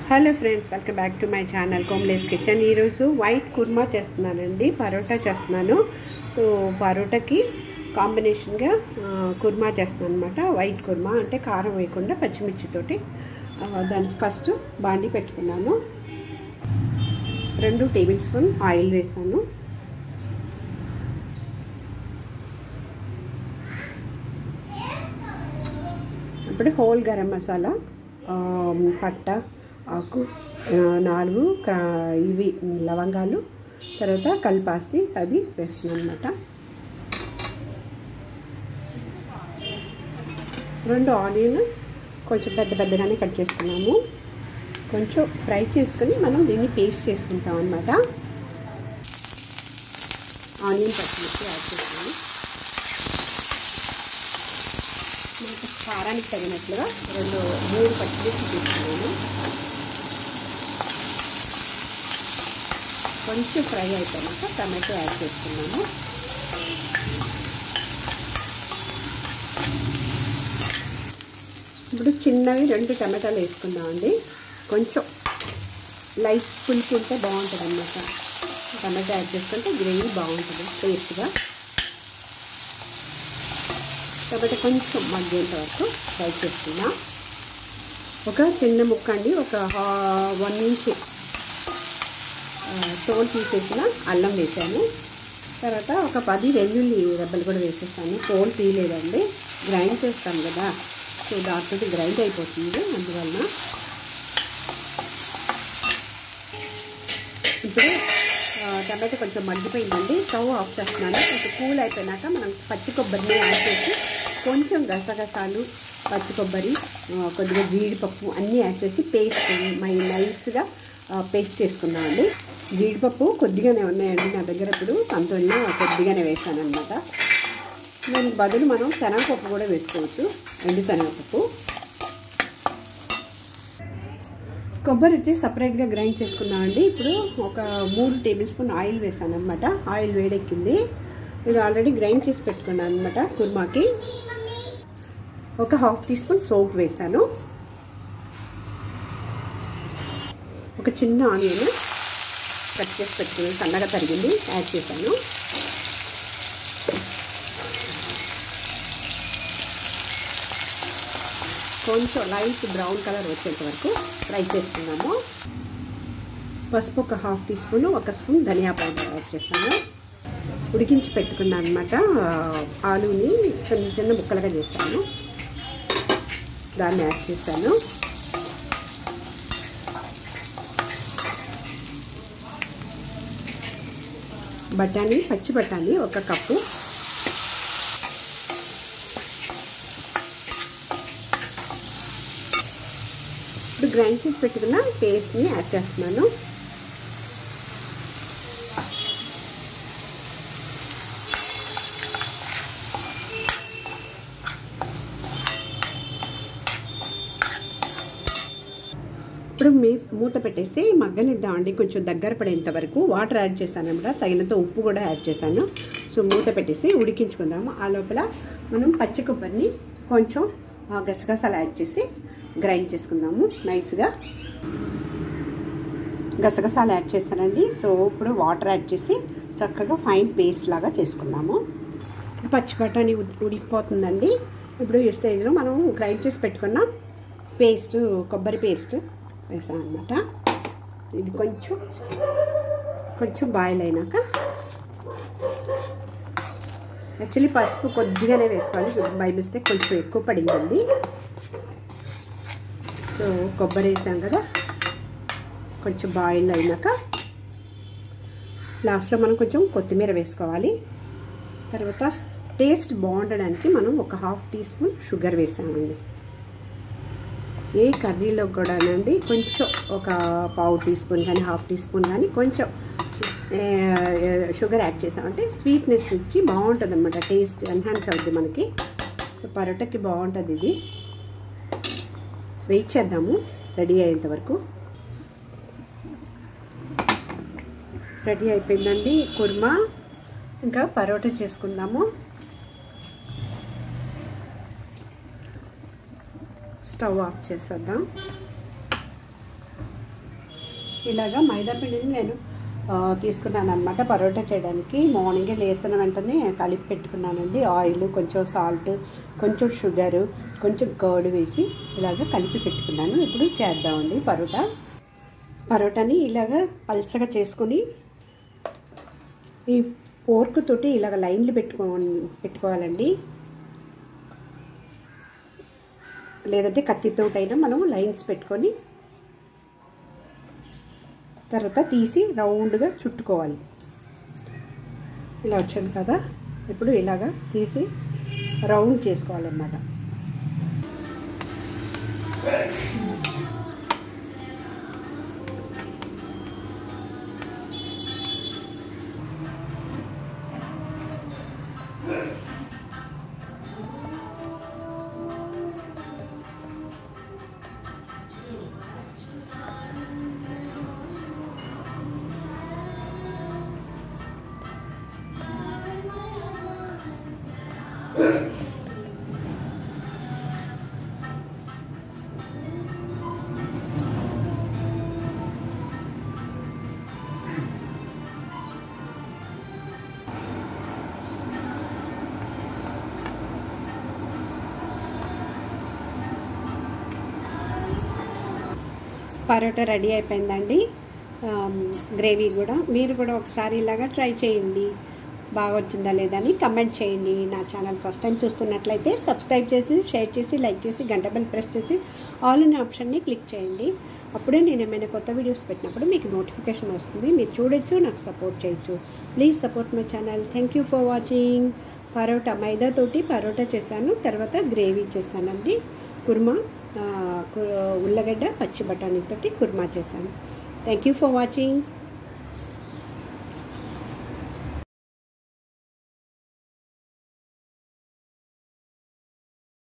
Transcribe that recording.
Hello friends, welcome back to my channel కోమ్లేస్ kitchen. ఈరోజు white kurma చేస్తున్నానండి, పరోటా చేస్తున్నాను. సో పరోటాకి కాంబినేషన్గా కుర్మా చేస్తున్నాను అనమాట. వైట్ కుర్మా అంటే కారం వేయకుండా పచ్చిమిర్చితోటి. దానికి ఫస్ట్ బాండి పెట్టుకున్నాను. 2 టేబుల్ స్పూన్ ఆయిల్ వేసాను. ఇప్పుడు హోల్ గరం మసాలా, పట్ట, ఆకు, 4 ఇవి లవంగాలు, తర్వాత కల్పాసి అది వేస్తున్నాను అనమాట. 2 ఆనియన్ కొంచెం పెద్దగానే కట్ చేసుకున్నాము. కొంచెం ఫ్రై చేసుకొని మనం దీన్ని పేస్ట్ చేసుకుంటాం అనమాట. ఆనియన్ పచ్చిమిర్చి యాడ్ చేస్తాము. మనకి కారానికి తగినట్లుగా 3 పచ్చిమిర్చి తీసుకున్నాము. కొంచెం ఫ్రై అయిపోయాక టమాటో యాడ్ చేసుకున్నాము. ఇప్పుడు చిన్నవి 2 టమాటాలు వేసుకున్నామండి. కొంచెం లైట్ పులుపు ఉంటే బాగుంటుంది అన్నమాట. టమాటో యాడ్ చేసుకుంటే గ్రేవీ బాగుంటుంది టేస్ట్గా. టమాటో కొంచెం మగ్గేంత వరకు ఫ్రై చేసుకున్నా. ఒక చిన్న ముక్క అండి, ఒక 1 ఇంచ్ తోలు తీసేసిన అల్లం వేసాను. తర్వాత ఒక 10 వెల్లుల్లి రెబ్బలు కూడా వేసేసాను. తోలు తీయలేదండి, గ్రైండ్ చేస్తాం కదా, సో దాంతో గ్రైండ్ అయిపోతుంది అందువలన. ఇప్పుడు టమాటో కొంచెం మగ్గిపోయిందండి, స్టవ్ ఆఫ్ చేస్తున్నాను. కొంచెం కూల్ అయిపోయినాక మనం పచ్చి కొబ్బరిని యాడ్ చేసి కొంచెం గసగసాలు, పచ్చి కొబ్బరి, కొద్దిగా జీడిపప్పు అన్నీ యాడ్ చేసి పేస్ట్ నైస్గా పేస్ట్ చేసుకున్నామండి. జీడిపప్పు కొద్దిగానే ఉన్నాయండి నా దగ్గర, ఇప్పుడు సంతోషంగా కొద్దిగానే వేసాను అనమాట. దానికి బదులు మనం శనగపప్పు కూడా వేసుకోవచ్చు, ఎండు శనగపప్పు. కొబ్బరి వచ్చి సపరేట్గా గ్రైండ్ చేసుకున్నామండి. ఇప్పుడు ఒక 3 టేబుల్ స్పూన్ ఆయిల్ వేసాను అనమాట. ఆయిల్ వేడెక్కింది. ఇది ఆల్రెడీ గ్రైండ్ చేసి పెట్టుకున్నాను అనమాట కుర్మాకి. ఒక 1/2 టీ స్పూన్ సోంపు వేసాను. ఒక చిన్న ఆనియన్ కట్ చేసి పెట్టుకుని సన్నగా తరిగింది యాడ్ చేశాను. కొంచెం లైట్ బ్రౌన్ కలర్ వచ్చేంత వరకు ఫ్రై చేసుకున్నాము. పసుపు ఒక 1/2 టీ స్పూన్, 1 స్పూన్ ధనియా పౌడర్ యాడ్ చేశాను. ఉడికించి పెట్టుకున్నాను అనమాట. ఆలుని చిన్న చిన్న ముక్కలుగా చేశాను, దాన్ని యాడ్ చేశాను. బఠానీ, పచ్చి బఠానీ 1 కప్పు, ఇప్పుడు గ్రైండ్ చేసి పెట్టుకున్న పేస్ట్ని యాడ్ చేస్తున్నాను. ఇప్పుడు మూత పెట్టేసి మగ్గనిద్దామండి. కొంచెం దగ్గర పడేంత వరకు వాటర్ యాడ్ చేశాను అన్నమాట, తగినంత ఉప్పు కూడా యాడ్ చేశాను. సో మూత పెట్టేసి ఉడికించుకుందాము. ఆ లోపల మనం పచ్చి కొబ్బరిని కొంచెం గసగసాలు యాడ్ చేసి గ్రైండ్ చేసుకుందాము నైస్గా. గసగసాలు యాడ్ చేస్తానండి. సో ఇప్పుడు వాటర్ యాడ్ చేసి చక్కగా ఫైన్ పేస్ట్ లాగా చేసుకుందాము. పచ్చి బఠానీ ఉడికిపోతుందండి. ఇప్పుడు ఈ స్టేజ్లో మనం గ్రైండ్ చేసి పెట్టుకున్న పేస్ట్, కొబ్బరి పేస్ట్ వేసాను అనమాట. ఇది కొంచెం బాయిల్ అయినాక, యాక్చువల్లీ పసుపు కొద్దిగానే వేసుకోవాలి, బై మిస్టేక్ కొంచెం ఎక్కువ పడిందండి. సో కొబ్బరి వేసాం కదా, కొంచెం బాయిల్ అయినాక లాస్ట్లో మనం కొంచెం కొత్తిమీర వేసుకోవాలి. తర్వాత టేస్ట్ బాగుండడానికి మనం ఒక 1/2 టీ స్పూన్ షుగర్ వేసామండి. ఏ కర్రీలో కూడానండి కొంచెం ఒక 1/2 టీ స్పూన్ కానీ 1/2 టీ స్పూన్ కానీ కొంచెం షుగర్ యాడ్ చేసామంటే స్వీట్నెస్ ఇచ్చి బాగుంటుంది అనమాట, టేస్ట్ ఎన్హాన్స్ అవుతుంది మనకి. సో పరోటాకి బాగుంటుంది ఇది. వెయిట్ చేద్దాము రెడీ అయ్యేంత వరకు. రెడీ అయిపోయిందండి కుర్మా. ఇంకా పరోటా చేసుకుందాము. స్టవ్ ఆఫ్ చేసేద్దాం. ఇలాగా మైదా పిండిని నేను తీసుకున్నాను అనమాట పరోటా చేయడానికి. మార్నింగే లేసిన వెంటనే కలిపి పెట్టుకున్నానండి. ఆయిల్, కొంచెం సాల్ట్, కొంచెం షుగరు, కొంచెం కర్డ్ వేసి ఇలాగ కలిపి పెట్టుకున్నాను. ఇప్పుడు చేద్దామండి పరోటాని ఇలాగ పల్చగా చేసుకొని ఈ పోర్క్ తోటి ఇలాగ లైన్లు పెట్టుకోవాలండి. లేదంటే కత్తితోటైనా మనం లైన్స్ పెట్టుకొని తర్వాత తీసి రౌండ్గా చుట్టుకోవాలి. ఇలా వచ్చింది కదా, ఇప్పుడు ఇలాగా తీసి రౌండ్ చేసుకోవాలన్నమాట. పరోటా రెడీ అయిపోయిందండి. గ్రేవీ కూడా మీరు కూడా ఒకసారి ఇలాగా ట్రై చేయండి. బాగా వచ్చిందా లేదా అని కమెంట్ చేయండి. నా ఛానల్ ఫస్ట్ టైం చూస్తున్నట్లయితే సబ్స్క్రైబ్ చేసి, షేర్ చేసి, లైక్ చేసి, గంట బెల్ ప్రెస్ చేసి ఆల్ అనే ఆప్షన్ని క్లిక్ చేయండి. అప్పుడే నేను ఏమైనా కొత్త వీడియోస్ పెట్టినప్పుడు మీకు నోటిఫికేషన్ వస్తుంది. మీరు చూడొచ్చు, నాకు సపోర్ట్ చేయొచ్చు. Please support my channel. Thank you for watching. Parotta మైదాతోటి పరోటా చేశాను, తర్వాత గ్రేవీ చేశానండి. కుర్మా, ఉల్లగడ్డ, పచ్చి బఠానీతోటి కుర్మా చేశాను. Thank you for watching.